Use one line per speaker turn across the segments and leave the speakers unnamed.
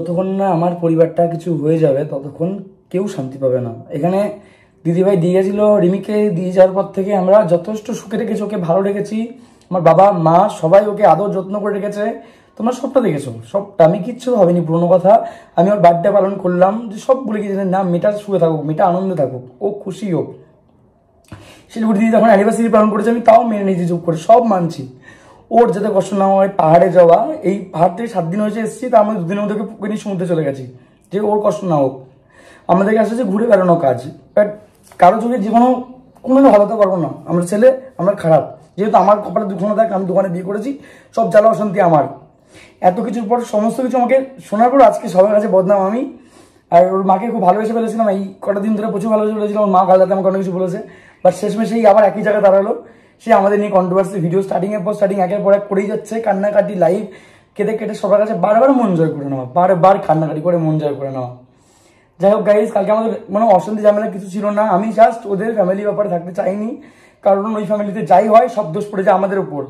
যতক্ষণ না আমার পরিবারটা কিছু হয়ে যাবে ততক্ষণ কেউ শান্তি পাবে না। এখানে দিদিভাই দিয়ে গেছিল রিমিকে, দিয়ে যাওয়ার পর থেকে আমরা যথেষ্ট সুখে রেখেছি, ওকে ভালো রেখেছি। আমার বাবা মা সবাই ওকে আদর যত্ন করে রেখেছে। তোমরা সবটা দেখেছো, সবটা। আমি কিচ্ছু ভাবিনি পুরোনো কথা। আমি ওর বার্থডে পালন করলাম, যে সব বলে গেছি না, মেয়েটা সুখে থাকুক, মেয়েটা আনন্দে থাকুক, ও খুশি হোক। শিলিগুড়ি দিদি যখন অ্যানিভার্সারি পালন করেছে আমি তাও মেনে নিয়েছি চুপ করে, সব মানছি। ওর যাতে কষ্ট না হয়, পাহাড়ে যাওয়া, এই পাহাড় থেকে 7 দিন হয়েছে এসেছি, তা আমরা 2 দিনের মধ্যে পুকুর নিয়ে সমুদ্রে চলে গেছি, যে ওর কষ্ট না হোক। আমাদেরকে আসলে ঘুরে বেড়ানো কাজ, বাট কারো চোখে জীবনও কোনো ভালো হতে পারবো না। আমরা ছেলে, আমরা খারাপ, যেহেতু আমার কপালে দুঃখনা থাকে, আমি দোকানে বিয়ে করেছি, সব জ্বালা অশান্তি আমার। এত কিছুর পর সমস্ত কিছু আমাকে শোনার পর আজকে সবার কাছে বদনাম আমি। আর ওর মাকে খুব ভালোবেসে ফেলেছিলাম, এই কটা দিন ধরে প্রচুর ভালোবেসে ফেলেছিলাম। ওর মা গালাতে আমাকে অনেক কিছু বলেছে, বাট শেষমেশ সেই আবার একই জায়গায় দাঁড়ালো। সে আমাদের নিয়ে কন্ট্রোভার্সি ভিডিও স্টার্টিংয়ের পর স্টার্টিং একের পর এক করেই যাচ্ছে, কান্নাকাটি লাইভ, কেটে কেটে সবার কাছে বারবার মন জয় করে নেওয়া, বারবার কান্নাকাটি করে মন জয় করে নেওয়া। যাই হোক গাইজ, কালকে আমাদের মানে অশান্তি ঝামেলা কিছু ছিল না। আমি জাস্ট ওদের ফ্যামিলি ব্যাপারে থাকতে চাইনি, কারণ ওই ফ্যামিলিতে যাই হয় সব দোষ পড়ে যায় আমাদের উপর।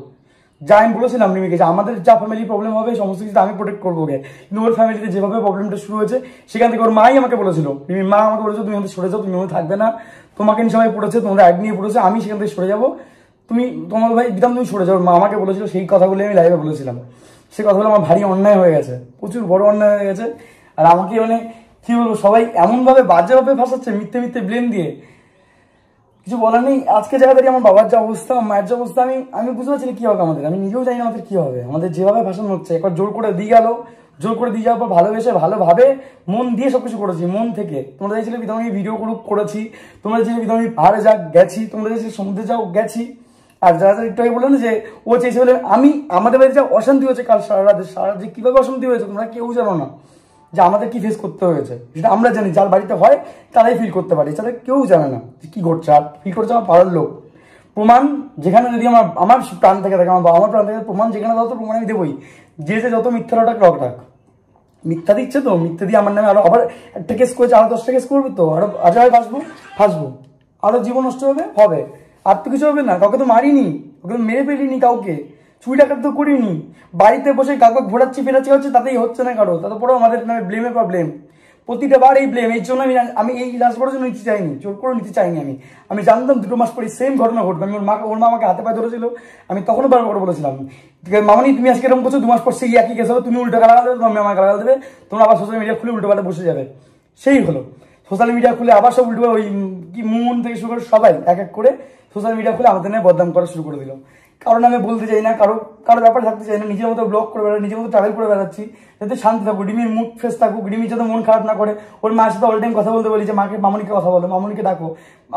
যা আমি বলেছিলাম রিমিকে, যে আমাদের যা ফ্যামিলি প্রবলেম হবে সমস্ত কিছু আমি প্রোটেক্ট করবো ওকে। কিন্তু ওর ফ্যামিলিতে যেভাবে প্রবলেমটা শুরু হয়েছে, সেখান থেকে ওর মাই আমাকে বলেছিল, রিমির মা আমাকে বলেছিল তুমি আমাদের সরে যাও, তুমি আমাদের থাকবে না, তোমাকে নিয়ে সবাই পড়েছে, তোমাদের অ্যাড নিয়ে পড়েছে, আমি সেখান থেকে সরে যাবো, তুমি তোমার ভাই দিতাম, তুমি সরে যাও। মা আমাকে বলেছিল, সেই কথাগুলো আমি লাইভে বলেছিলাম। সেই কথাগুলো আমার ভারী অন্যায় হয়ে গেছে, প্রচুর বড় অন্যায় হয়ে গেছে। আর আমাকে মানে কি বলবো, সবাই এমনভাবে বাজেভাবে ফাঁসাচ্ছে, মিথ্যে মিথ্যে ব্লেম দিয়ে, কিছু বলার নেই। আজকে জায়গা দাঁড়িয়ে আমার বাবার যা অবস্থা, মায়ের যা অবস্থা, আমি বুঝতে পারছি না কি হবে আমাদের। আমি নিজেও জানি না আমাদের কি হবে। আমাদের যেভাবে ভাষানো হচ্ছে, একবার জোর করে দিয়ে গেল, জোর করে দিয়ে যাওয়ার পর ভালোবেসে ভালোভাবে মন দিয়ে সবকিছু করেছি, মন থেকে। তোমরা দেখছিলে বিধামি ভিডিও করেছি, তোমরা দেখছিলে বিধামি পাহাড়ে যা গেছি, তোমরা দেখছিলে সমুদ্রে যাও গেছি। আর যারা যারা একটু আগে বললো না যে ও চেয়েছে বলে, আমাদের বাড়িতে যা অশান্তি হয়েছে কাল সারা রাত, যে কিভাবে অশান্তি হয়েছে তোমরা কেউ জানো না, যে আমাদের কি ফেস করতে হয়েছে। যেটা আমরা জানি, যার বাড়িতে হয় তারাই ফিল করতে পারে, এছাড়া কেউ জানে না যে কি ঘটছে। আর ফিল করছে আমার পাড়ার লোক। প্রমাণ যেখানে যদি আমার প্রাণ থেকে থাকে, আমার প্রাণ থেকে প্রমাণ যেখানে দাও, তো প্রমাণ আমি দেবই। যে যত মিথ্যা লটাক মিথ্যা দিচ্ছে, তো মিথ্যা দিয়ে আমার নামে আবার একটা কেস করেছে, আরো 10টা কেস করবে, তো আরো আজয় ফাঁসবো, আরো জীবন নষ্ট হবে। আর তো কিছু হবে না, কাউকে তো মারিনি, ওকে তো মেরে ফেলিনি, কাউকে চুরি ডাকাত তো করিনি। বাড়িতে বসে কাউকে ঘোরাচ্ছি ফেরাচ্ছি হচ্ছে, তাতেই হচ্ছে না কারো, তারপরেও আমাদের নামে ব্লেমের প্রবলেম, প্রতিটা বার এই ব্লেম। এই জন্য আমি এই লাস্ট বারের জন্য নিতে চাইনি, জোর করে নিতে চাইনি। আমি জানতাম 2 মাস পরে সেম ঘটনা ঘটবে। ওর মা আমাকে হাতে পায়ে ধরেছিল, আমি তখনও বারবার করে বলেছিলাম, মামনি তুমি আজকে এরকম করছো, 2 মাস পর সেই একই কেস হবে, তুমি উল্টো গালাগাল দেবে, তুমি আমাকে গালাগাল দেবে, তোমরা আবার সোশ্যাল মিডিয়া খুলে উল্টো পাল্টা বসে যাবে। সেই হলো, সোশ্যাল মিডিয়া খুলে আবার সব উল্টো, ওই কি মুন থেকে শুরু করে সবাই এক এক করে সোশ্যাল মিডিয়া খুলে আমাদের নিয়ে বদনাম করা শুরু করে দিল। কারণ আমি বলতে চাই না, কারো ব্যাপারে থাকতে চাই না, নিজের মতো ব্লগ করে বেড়াচ্ছি, নিজের মতো ট্রাভেল করে বেড়াচ্ছি, যাতে শান্তি থাকুক, রিমির মুড ফ্রেশ থাকুক, রিমির যাতে মন খারাপ না করে। ওর মায়ের সাথে অল টাইম কথা বলতে বলি, যে মামনিকে কথা বলো, মামনিকে ডাকো।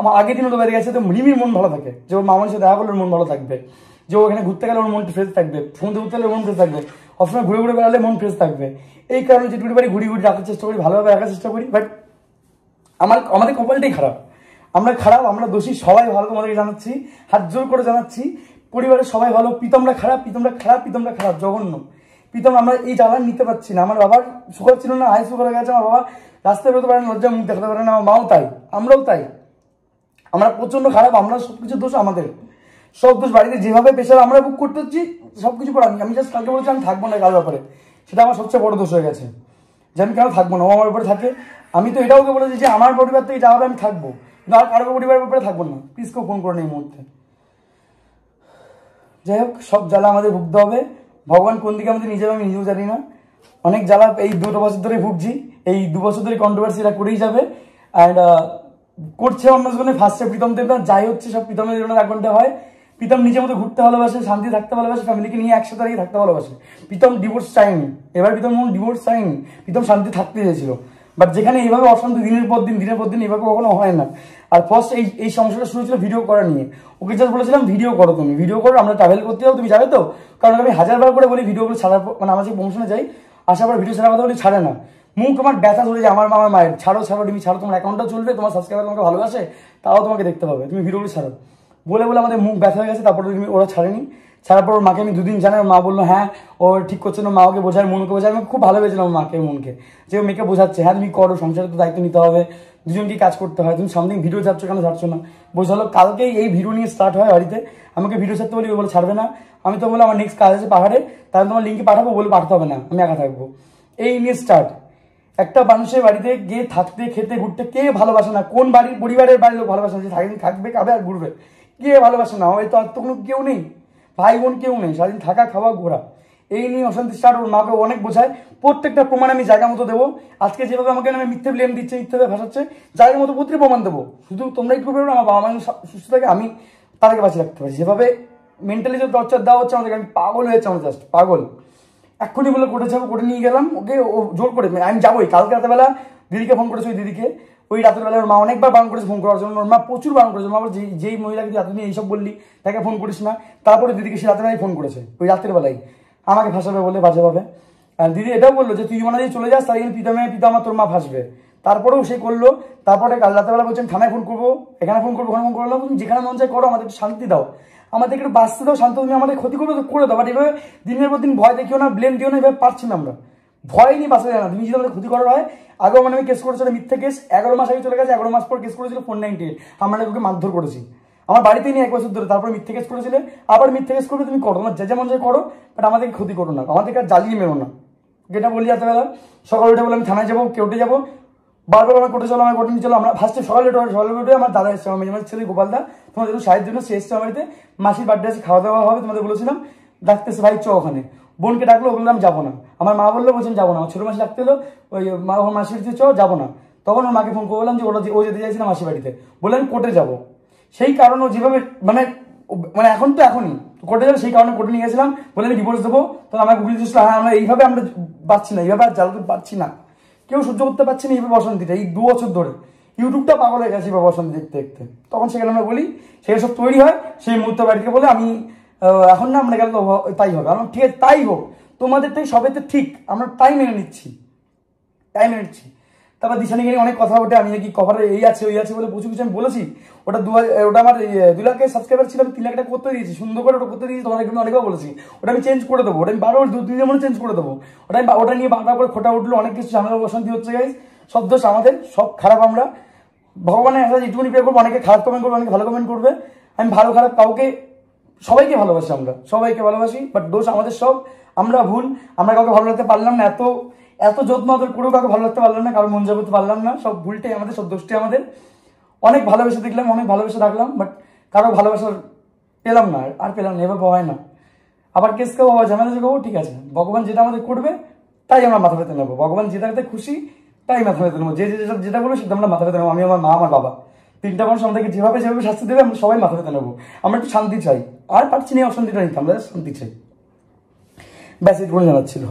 আমার আগের দিনও তো বেড়ে গেছে, তো রিমির মন ভালো থাকে, যে ওর মামনির সাথে দেখা করলে ওর মন ভালো থাকবে, যে ওখানে ঘুরতে গেলে ওর মন ফ্রেশ থাকবে, সমুদ্রে ঘুরতে গেলে মন ফ্রেশ থাকবে, সবসময় ঘুরে ঘুরে বেড়ালে মন ফ্রেশ থাকবে। এই কারণে যেটুকু বাড়ি ঘুরি রাখার চেষ্টা করি, ভালোভাবে রাখার চেষ্টা করি। বাট আমাদের কপালটাই খারাপ, আমরা খারাপ, আমরা দোষী, সবাই ভালো, তোমাদেরকে জানাচ্ছি, হাত জোর করে জানাচ্ছি। পরিবারের সবাই ভালো, প্রীতমরা খারাপ, জঘন্য। প্রীতম আমরা এই জ্বালা নিতে পারছি না। আমার বাবার সুগার ছিল না, হাই সুগার হয়ে গেছে, আমার বাবা রাস্তায় বেরোতে পারে না, লজ্জা মুখ দেখাতে পারে না, আমার মাও তাই, আমরাও তাই। আমরা প্রচন্ড খারাপ, আমরা সবকিছু দোষ আমাদের, সব দোষ বাড়িতে যেভাবে প্রেশার আমরা বুক করতে হচ্ছি, সবকিছু করে আমি জাস্ট কালকে বলছি আমি থাকবো না কার ব্যাপারে, সেটা আমার সবচেয়ে বড় দোষ হয়ে গেছে, যে আমি কেন থাকবো না, ও আমার ব্যাপারে থাকে। আমি তো এটাও ওকে বলেছি যে আমার পরিবার থেকে যা হবে আমি থাকবো, কিন্তু আর কারো পরিবারের ব্যাপারে থাকবো না, প্লিজ কেউ ফোন করে নেই এই মুহূর্তে। যাই হোক, সব জ্বালা আমাদের ভুগতে হবে, ভগবান কোন দিকে আমাদের আমি নিজেও জানি না। অনেক জ্বালা এই 2 বছর ধরে ভুগছি, এই 2 বছর ধরে কন্ট্রোভার্সিটা করেই যাবে। অ্যান্ড করছে অন্য জনে, ফার্স্টে প্রীতম দেব না, যাই হচ্ছে সব প্রীতমের জন্য রাগনটা হয়। প্রীতম নিজের মতো ঘুরতে ভালোবাসে, শান্তি থাকতে ভালোবাসে, ফ্যামিলিকে নিয়ে একসাথে রেখে থাকতে ভালোবাসে। প্রীতম ডিভোর্স চায়নি, এবার প্রীতম ডিভোর্স চায়নি, প্রীতম শান্তি থাকতে চেয়েছিল। বাট যেখানে এইভাবে অশান্তি দিনের পর দিন এইভাবে কখনো হয় না। আর ফার্স্ট এই সমস্যাটা শুরু ছিল ভিডিও করা নিয়ে। ওকে জাস্ট বলেছিলাম ভিডিও করো, তুমি ভিডিও করো, আমরা ট্রাভেল করতে যাও, তুমি যাবে তো? কারণ আমি 1000বার করে বলি ভিডিওগুলো ছাড়ার পর, মানে আমার যে প্রমোশনে যাই, আসার পর ভিডিও ছাড়ার কথা বলি, ছাড়ে না। মুখ আমার ব্যথা ধরে যায়, আমার মায়ের ছাড়ো তুমি ছাড়ো, তোমার অ্যাকাউন্টটা চলবে, তোমার সাবস্ক্রাইবার তোমাকে ভালোবাসে, তাও তোমাকে দেখতে পাবে, তুমি ভিডিওগুলো ছাড়ো বলে আমাদের মুখ ব্যথা হয়ে গেছে। তারপরে ওরা ছাড়েনি। ছাড়ার পর মাকে আমি 2 দিন জানাই, মা বললো হ্যাঁ ও ঠিক করছে না, মা ওকে বোঝায়, মনকে বোঝায়। আমি খুব ভালোবেসেছিলাম মাকে মনকে, যে ও মেয়েকে বোঝাচ্ছে হ্যাঁ তুমি করো, সংসারে তো দায়িত্ব নিতে হবে, দুজনকে কাজ করতে হয়, তুমি সামথিং ভিডিও ছাড়ছো কেন, ছাড়ছো না। বোঝালো, কালকেই এই ভিডিও নিয়ে স্টার্ট হয় বাড়িতে, আমাকে ভিডিও ছাড়তে বলি, ও বলে ছাড়বে না। আমি তো বললাম আমার নেক্সট কাজ আছে পাহাড়ে, তাহলে তোমার লিঙ্কে পাঠাবো, বলে পাঠাতে হবে না, আমি একা থাকবো, এই নিয়ে স্টার্ট। একটা মানুষের বাড়িতে গিয়ে থাকতে খেতে ঘুরতে কে ভালোবাসে না? কোন পরিবারের বাড়ির লোক ভালোবাসে না যে থাকবে খাবে আর ঘুরবে? কে ভালোবাসে না? হয়তো আর তো কোনো কেউ নেই, ভাই বোন কেউ নেই, সারাদিন থাকা খাওয়া ঘোরা, এই নিয়ে অশান্তি স্টার্ট। ওর মাকে অনেক বোঝায়, প্রত্যেকটা প্রমাণ আমি জায়গা মতো দেবো। আজকে যেভাবে আমাকে আমি মিথ্যে ব্লেম দিচ্ছে, মিথ্যে ভাসাচ্ছে, জায়গা মতো প্রতিটি প্রমাণ দেবো। শুধু তোমরা একটু ভেবে আমার বাবা মা সুস্থ থাকে, আমি তাদেরকে বাঁচিয়ে রাখতে পারি। যেভাবে মেন্টালি যে টর্চার দেওয়া হচ্ছে আমাদেরকে, আমি পাগল হয়েছে, আমার জাস্ট পাগল। এক্ষুনি বলে কোর্টে যাবো, কোর্টে নিয়ে গেলাম ওকে, ও জোর করে আমি যাবোই। কালকে রাতেবেলা দিদিকে ফোন করেছে, ওই দিদিকে ওই রাতের বেলা ওর মা অনেকবার বারণ করেছে ফোন করার জন্য, ওর মা প্রচুর বারণ করেছে। আবার যেই মহিলাকে এতদিন এইসব বললি তাকে ফোন করিস না, তারপরে দিদিকে সে রাতের বেলায় ফোন করেছে, ওই রাতের বেলায় আমাকে ফাঁসাবে বলে বাজেভাবে। আর দিদি এটাও বললো যে তুই মনে হয় চলে যাস, তাই পিতা আমার তোর মা ফাঁসবে। তারপরেও সে করলো। তারপরে কাল রাতেবেলা বলছেন থানায় ফোন করবো, এখানে ফোন করবো, ওখানে ফোন করলো। তুমি যেখানে মন চাই করো, আমাদের একটু শান্তি দাও, আমাদের একটু বাঁচতে দাও, শান্ত। তুমি আমাদের ক্ষতি করবে তো করে দাও, বাট এভাবে দিনের পর দিন ভয় দেখিও না, ব্লেম দিও না, এভাবে পারছি না আমরা। ভয় নিয়ে বাঁচা যায় না। তুমি যদি আমাদের ক্ষতি করার হয়, আগেও মানে আমি কেস করেছিল মিথ্যে কেস, 11 মাস আগে চলে গেছে, 11 মাস পর কেস করেছিল 498, আমরা ওকে মারধর করেছি আমার বাড়িতেই নিয়ে 1 বছর ধরে। তারপরে মিথ্যে কেস করেছিলে, আবার মিথ্যে কেস করবে, তুমি করো, তোমার যে যেমন যায় করো, বাট আমাদেরকে ক্ষতি করো না, আমাদেরকে আর জ্বালিয়ে মেরো না। যেটা বলি রাতেবেলা, সকালে উঠে বলে আমি থানায় যাবো, কেউটে যাবো, বারবার আমার কোর্টে চলো, আমার কোর্টে নিয়ে চলো। আমরা ফার্স্টে সকালে উঠে আমার দাদা এসছে, আমার মেজমার ছেলে গোপালদা, তোমার জন্য সাহের জন্য সে এসছে আমার বাড়িতে, মাসির বার্থডে আছে, খাওয়া দাওয়া হবে, তোমাদের বলেছিলাম, ডাকতেছে ভাই চ ওখানে। বোনকে ডাকলো, বললাম যাবো না। আমার মা বললো, বলছেন যাবো না। আমার ছোটো মাসি ডাকতে হলো, ওই মাসির যে চ যাবো না। তখন ওর মাকে ফোন করে বললাম যে ও যেতে চাইছিল মাসির বাড়িতে, বললাম আমি কোর্টে যাবো। সেই কারণে ও যেভাবে মানে মানে এখন তো এখনই কোর্টে যাবে, সেই কারণে কোর্টে নিয়ে গেছিলাম, বলে আমি ডিভোর্স দেবো। তখন আমার গুগলি দিচ্ছিল, হ্যাঁ আমরা এইভাবে আমরা পাচ্ছি না, এইভাবে আর জ্বালাতে পারছি না, কেউ সহ্য করতে পারছে না এইভাবে অশান্তিটা। এই 2 বছর ধরে ইউটিউবটা পাগল হয়ে গেছে এইভাবে অশান্তি দেখতে দেখতে। তখন সেখানে আমরা বলি, সেগুলো সব তৈরি হয়, সেই মুহূর্তে বাড়িতে বলে আমি এখন না আমরা গেলে তো তাই হবে। আমরা ঠিক আছে তাই হোক, তোমাদেরটাই সবেতে ঠিক, আমরা তাই মেনে নিচ্ছি, তাই মেনে নিচ্ছি। তারপর দিশানি নিয়ে অনেক কথা ওঠে, আমি নাকি কভারে এই আছে ওই আছে বলে প্রচুর কিছু আমি বলেছি। ওটা ওটা আমার 2 লাখ সাবস্ক্রাইবার ছিল, আমি 3 লাখ টাকা করতে দিয়েছি, সুন্দর করে ওটা করতে দিয়েছি। তোমাদের কিন্তু অনেকবার বলেছি ওটা আমি চেঞ্জ করে দেবো, ওটা আমি বারবার 2-3 দিনের মধ্যে চেঞ্জ করে দেবো। ওটা নিয়ে বারবার করে খোটা উঠলো, অনেক কিছু ঝামেলা অশান্তি হচ্ছে গাইস। সব দোষ আমাদের, সব খারাপ আমরা। ভগবানের একটা ইটুকুনি প্রে করবো, অনেকে খারাপ কমেন্ট করবে, অনেকে ভালো কমেন্ট করবে। আমি ভালো খারাপ কাউকে, সবাইকে ভালোবাসি, আমরা সবাইকে ভালোবাসি, বাট দোষ আমাদের সব, আমরা ভুল। আমরা কাউকে ভালো লাগতে পারলাম না, এত যত্ন আদর করেও কাউকে ভালো লাগতে পারলাম না, কারো মন জয় করতে পারলাম না। সব ভুলটাই আমাদের, সব দোষটাই আমাদের। অনেক ভালোবেসে দেখলাম, অনেক ভালোবেসে রাখলাম, বাট কারো ভালোবাসার পেলাম না, আর পেলাম না, এভাবে হয় না। আবার কেস খাবো, আবার ঝামেলা খাবো, ঠিক আছে, ভগবান যেটা আমাদের করবে তাই আমরা মাথা পেতে নেবো। ভগবান যেটাতে খুশি তাই মাথা পেতে নেবো, যেটা বলবো সেটা আমরা মাথা পেতে নেবো। আমি, আমার মা, আমার বাবা, 3টা মানুষ আমাদেরকে যেভাবে শাস্তি দেবে আমরা সবাই মাথা পেতে নেবো। আমরা একটু শান্তি চাই, আর পারছি না অশান্তিটা নিতে, আমরা শান্তি চাই। ব্যাস এইটুকু জানাচ্ছিল।